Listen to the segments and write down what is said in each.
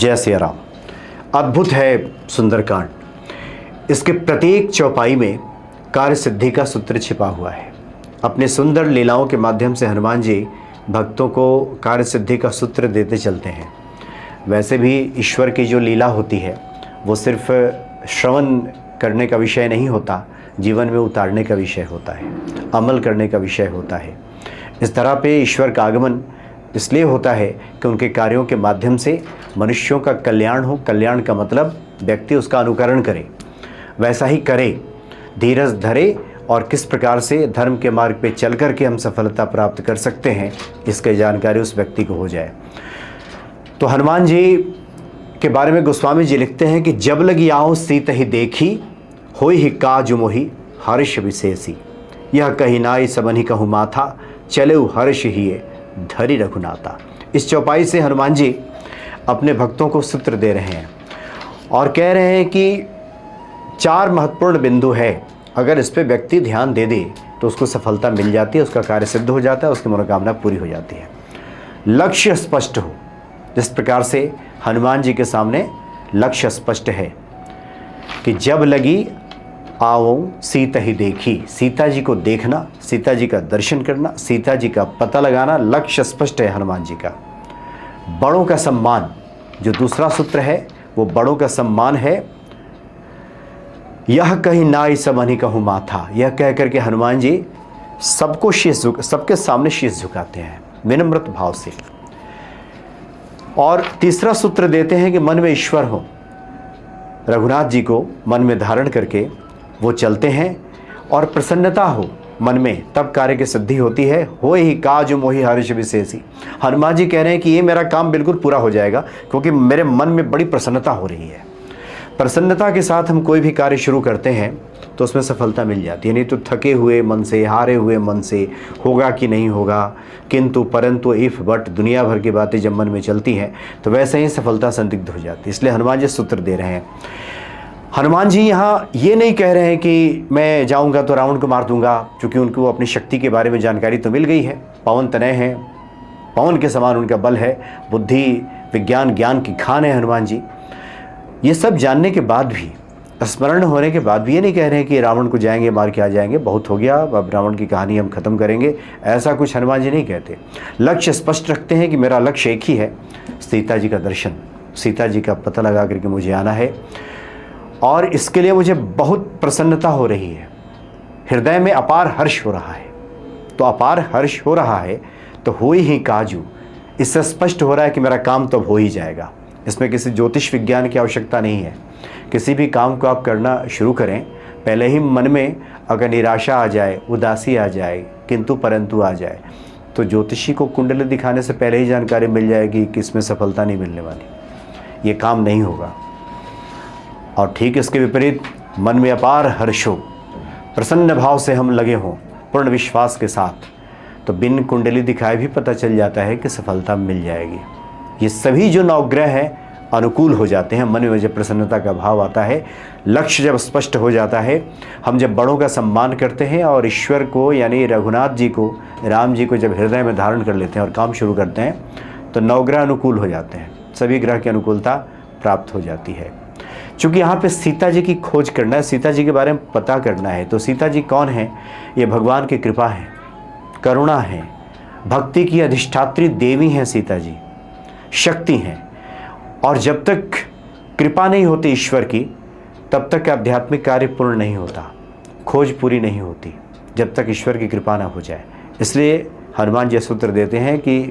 जय सिया राम। अद्भुत है सुंदरकांड। इसके प्रत्येक चौपाई में कार्य सिद्धि का सूत्र छिपा हुआ है। अपने सुंदर लीलाओं के माध्यम से हनुमान जी भक्तों को कार्य सिद्धि का सूत्र देते चलते हैं। वैसे भी ईश्वर की जो लीला होती है वो सिर्फ श्रवण करने का विषय नहीं होता, जीवन में उतारने का विषय होता है, अमल करने का विषय होता है। इस तरह पे ईश्वर का आगमन इसलिए होता है कि उनके कार्यों के माध्यम से मनुष्यों का कल्याण हो। कल्याण का मतलब व्यक्ति उसका अनुकरण करे, वैसा ही करे, धीरज धरे और किस प्रकार से धर्म के मार्ग पे चल कर के हम सफलता प्राप्त कर सकते हैं, इसकी जानकारी उस व्यक्ति को हो जाए। तो हनुमान जी के बारे में गोस्वामी जी लिखते हैं कि जब लगी आओ सीत ही देखी, होई ही काज मोहि हर्ष विशेषी। यह कही नाई सबनि कहूँ माथा, चले हर्ष ही धरि रघुनाथा। इस चौपाई से हनुमान जी अपने भक्तों को सूत्र दे रहे हैं और कह रहे हैं कि 4 महत्वपूर्ण बिंदु है, अगर इस पे व्यक्ति ध्यान दे दे तो उसको सफलता मिल जाती है, उसका कार्य सिद्ध हो जाता है, उसकी मनोकामना पूरी हो जाती है। लक्ष्य स्पष्ट हो, जिस प्रकार से हनुमान जी के सामने लक्ष्य स्पष्ट है कि जब लगी आओ सीता ही देखी, सीता जी को देखना, सीता जी का दर्शन करना, सीता जी का पता लगाना, लक्ष्य स्पष्ट है हनुमान जी का। बड़ों का सम्मान, जो दूसरा सूत्र है वो बड़ों का सम्मान है। यह कहीं नाई सबनि कहूँ माथा, यह कह करके हनुमान जी सबको सबके सामने शीश झुकाते हैं विनम्र भाव से। और तीसरा सूत्र देते हैं कि मन में ईश्वर हो, रघुनाथ जी को मन में धारण करके वो चलते हैं और प्रसन्नता हो मन में, तब कार्य की सिद्धि होती है। हो ही काज मोहि हर्ष विशेषी। हनुमान जी कह रहे हैं कि ये मेरा काम बिल्कुल पूरा हो जाएगा क्योंकि मेरे मन में बड़ी प्रसन्नता हो रही है। प्रसन्नता के साथ हम कोई भी कार्य शुरू करते हैं तो उसमें सफलता मिल जाती है। नहीं तो थके हुए मन से, हारे हुए मन से होगा कि नहीं होगा, किंतु परंतु इफ बट दुनिया भर की बातें जब मन में चलती हैं तो वैसे ही सफलता संदिग्ध हो जाती है। इसलिए हनुमान जी सूत्र दे रहे हैं। हनुमान जी यहाँ ये नहीं कह रहे हैं कि मैं जाऊंगा तो रावण को मार दूंगा, क्योंकि उनको अपनी शक्ति के बारे में जानकारी तो मिल गई है। पवन तनय है, पवन के समान उनका बल है, बुद्धि विज्ञान ज्ञान की खान है हनुमान जी। ये सब जानने के बाद भी, स्मरण होने के बाद भी ये नहीं कह रहे हैं कि रावण को जाएंगे मार के आ जाएंगे, बहुत हो गया, अब रावण की कहानी हम ख़त्म करेंगे, ऐसा कुछ हनुमान जी नहीं कहते। लक्ष्य स्पष्ट रखते हैं कि मेरा लक्ष्य एक ही है, सीता जी का दर्शन, सीता जी का पता लगा करके मुझे आना है और इसके लिए मुझे बहुत प्रसन्नता हो रही है, हृदय में अपार हर्ष हो रहा है। तो अपार हर्ष हो रहा है तो हो ही काजू, इससे स्पष्ट हो रहा है कि मेरा काम तो हो ही जाएगा। इसमें किसी ज्योतिष विज्ञान की आवश्यकता नहीं है। किसी भी काम को आप करना शुरू करें, पहले ही मन में अगर निराशा आ जाए, उदासी आ जाए, किंतु परंतु आ जाए, तो ज्योतिषी को कुंडली दिखाने से पहले ही जानकारी मिल जाएगी कि इसमें सफलता नहीं मिलने वाली, ये काम नहीं होगा। और ठीक इसके विपरीत मन में अपार हर्ष हो, प्रसन्न भाव से हम लगे हों पूर्ण विश्वास के साथ, तो बिन कुंडली दिखाए भी पता चल जाता है कि सफलता मिल जाएगी। ये सभी जो नवग्रह हैं अनुकूल हो जाते हैं। मन में जब प्रसन्नता का भाव आता है, लक्ष्य जब स्पष्ट हो जाता है, हम जब बड़ों का सम्मान करते हैं और ईश्वर को यानी रघुनाथ जी को, राम जी को जब हृदय में धारण कर लेते हैं और काम शुरू करते हैं, तो नवग्रह अनुकूल हो जाते हैं, सभी ग्रह की अनुकूलता प्राप्त हो जाती है। चूँकि यहाँ पे सीता जी की खोज करना है, सीता जी के बारे में पता करना है, तो सीता जी कौन है? ये भगवान की कृपा है, करुणा है, भक्ति की अधिष्ठात्री देवी हैं सीता जी, शक्ति हैं। और जब तक कृपा नहीं होती ईश्वर की, तब तक आध्यात्मिक कार्य पूर्ण नहीं होता, खोज पूरी नहीं होती, जब तक ईश्वर की कृपा ना हो जाए। इसलिए हनुमान जी सूत्र देते हैं कि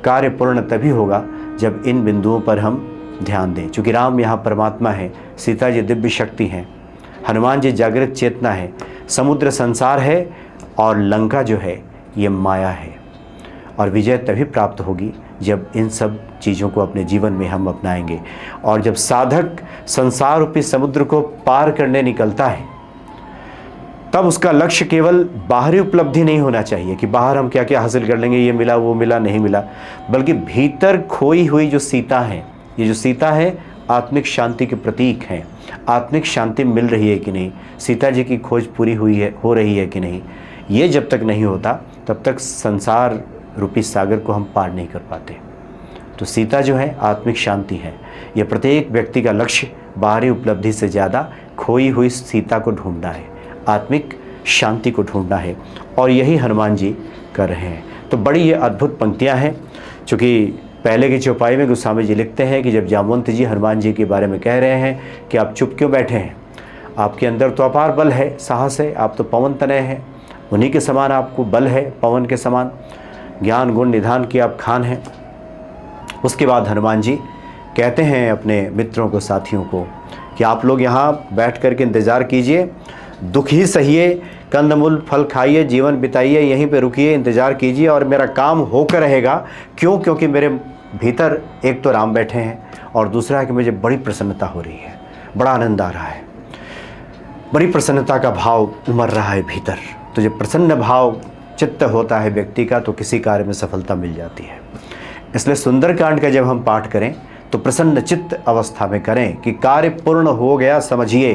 कार्य पूर्ण तभी होगा जब इन बिंदुओं पर हम ध्यान दें। चूँकि राम यहाँ परमात्मा है, सीता जी दिव्य शक्ति हैं, हनुमान जी जागृत चेतना है, समुद्र संसार है और लंका जो है ये माया है। और विजय तभी प्राप्त होगी जब इन सब चीज़ों को अपने जीवन में हम अपनाएंगे। और जब साधक संसार रूपी समुद्र को पार करने निकलता है, तब उसका लक्ष्य केवल बाहरी उपलब्धि नहीं होना चाहिए कि बाहर हम क्या क्या हासिल कर लेंगे, ये मिला वो मिला नहीं मिला, बल्कि भीतर खोई हुई जो सीता है, ये जो सीता है आत्मिक शांति के प्रतीक हैं। आत्मिक शांति मिल रही है कि नहीं, सीता जी की खोज पूरी हुई है, हो रही है कि नहीं, ये जब तक नहीं होता तब तक संसार रूपी सागर को हम पार नहीं कर पाते। तो सीता जो है आत्मिक शांति है। यह प्रत्येक व्यक्ति का लक्ष्य बाहरी उपलब्धि से ज़्यादा खोई हुई सीता को ढूंढना है, आत्मिक शांति को ढूंढना है, और यही हनुमान जी कर रहे हैं। तो बड़ी ये अद्भुत पंक्तियाँ हैं। चूँकि पहले की चौपाई में गोस्वामी जी लिखते हैं कि जब जामवंत जी हनुमान जी के बारे में कह रहे हैं कि आप चुप क्यों बैठे हैं, आपके अंदर तो अपार बल है, साहस है, आप तो पवन तनय हैं, उन्हीं के समान आपको बल है, पवन के समान ज्ञान गुण निधान की आप खान हैं। उसके बाद हनुमान जी कहते हैं अपने मित्रों को, साथियों को कि आप लोग यहाँ बैठ कर के इंतज़ार कीजिए, दुख ही सहिए, कंदमूल फल खाइए, जीवन बिताइए, यहीं पे रुकिए, इंतज़ार कीजिए और मेरा काम होकर रहेगा। क्यों? क्योंकि मेरे भीतर एक तो राम बैठे हैं और दूसरा है कि मुझे बड़ी प्रसन्नता हो रही है, बड़ा आनंद आ रहा है, बड़ी प्रसन्नता का भाव उमड़ रहा है भीतर। तो जब प्रसन्न भाव चित्त होता है व्यक्ति का तो किसी कार्य में सफलता मिल जाती है। इसलिए सुंदरकांड का जब हम पाठ करें तो प्रसन्न चित्त अवस्था में करें कि कार्य पूर्ण हो गया समझिए,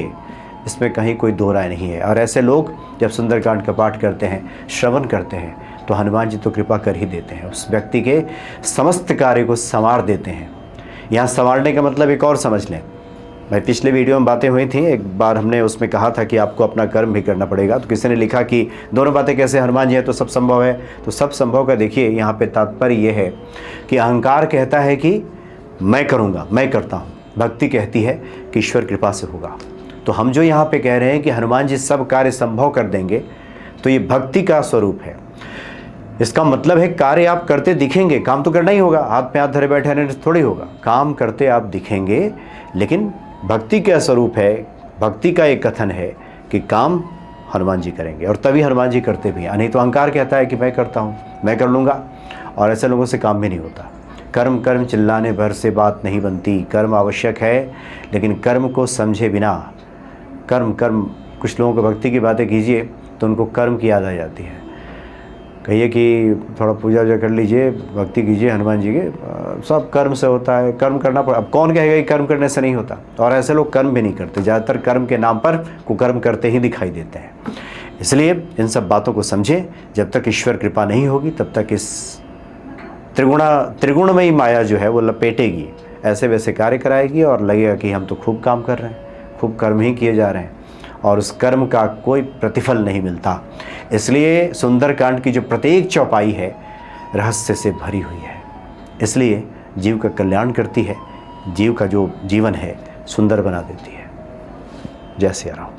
इसमें कहीं कोई दो राय नहीं है। और ऐसे लोग जब सुंदरकांड का पाठ करते हैं, श्रवण करते हैं, तो हनुमान जी तो कृपा कर ही देते हैं, उस व्यक्ति के समस्त कार्य को संवार देते हैं। यहाँ संवारने का मतलब एक और समझ लें, भाई पिछले वीडियो में बातें हुई थी, एक बार हमने उसमें कहा था कि आपको अपना कर्म भी करना पड़ेगा। तो किसी ने लिखा कि दोनों बातें कैसे, हनुमान जी हैं तो सब संभव है। तो सब संभव का देखिए यहाँ पे तात्पर्य ये है कि अहंकार कहता है कि मैं करूँगा, मैं करता हूँ, भक्ति कहती है कि ईश्वर कृपा से होगा। तो हम जो यहाँ पे कह रहे हैं कि हनुमान जी सब कार्य संभव कर देंगे, तो ये भक्ति का स्वरूप है। इसका मतलब है कार्य आप करते दिखेंगे, काम तो करना ही होगा, हाथ पे हाथ धरे बैठे रहने से थोड़ी होगा, काम करते आप दिखेंगे, लेकिन भक्ति का स्वरूप है, भक्ति का एक कथन है कि काम हनुमान जी करेंगे, और तभी हनुमान जी करते भी हैं। नहीं तो अहंकार कहता है कि मैं करता हूँ, मैं कर लूँगा, और ऐसे लोगों से काम भी नहीं होता। कर्म कर्म चिल्लाने भर से बात नहीं बनती, कर्म आवश्यक है, लेकिन कर्म को समझे बिना कर्म कर्म कुछ लोगों को भक्ति की बातें कीजिए तो उनको कर्म की याद आ जाती है। कहिए कि थोड़ा पूजा वूजा कर लीजिए, भक्ति कीजिए हनुमान जी के, सब कर्म से होता है, कर्म करना पड़ा। अब कौन कहेगा कि कर्म करने से नहीं होता? और ऐसे लोग कर्म भी नहीं करते, ज़्यादातर कर्म के नाम पर कुकर्म करते ही दिखाई देते हैं। इसलिए इन सब बातों को समझें। जब तक ईश्वर कृपा नहीं होगी तब तक इस त्रिगुणमयी माया जो है वो लपेटेगी, ऐसे वैसे कार्य कराएगी और लगेगा कि हम तो खूब काम कर रहे हैं, खूब कर्म ही किए जा रहे हैं, और उस कर्म का कोई प्रतिफल नहीं मिलता। इसलिए सुंदरकांड की जो प्रत्येक चौपाई है रहस्य से भरी हुई है, इसलिए जीव का कल्याण करती है, जीव का जो जीवन है सुंदर बना देती है। जय सिया राम।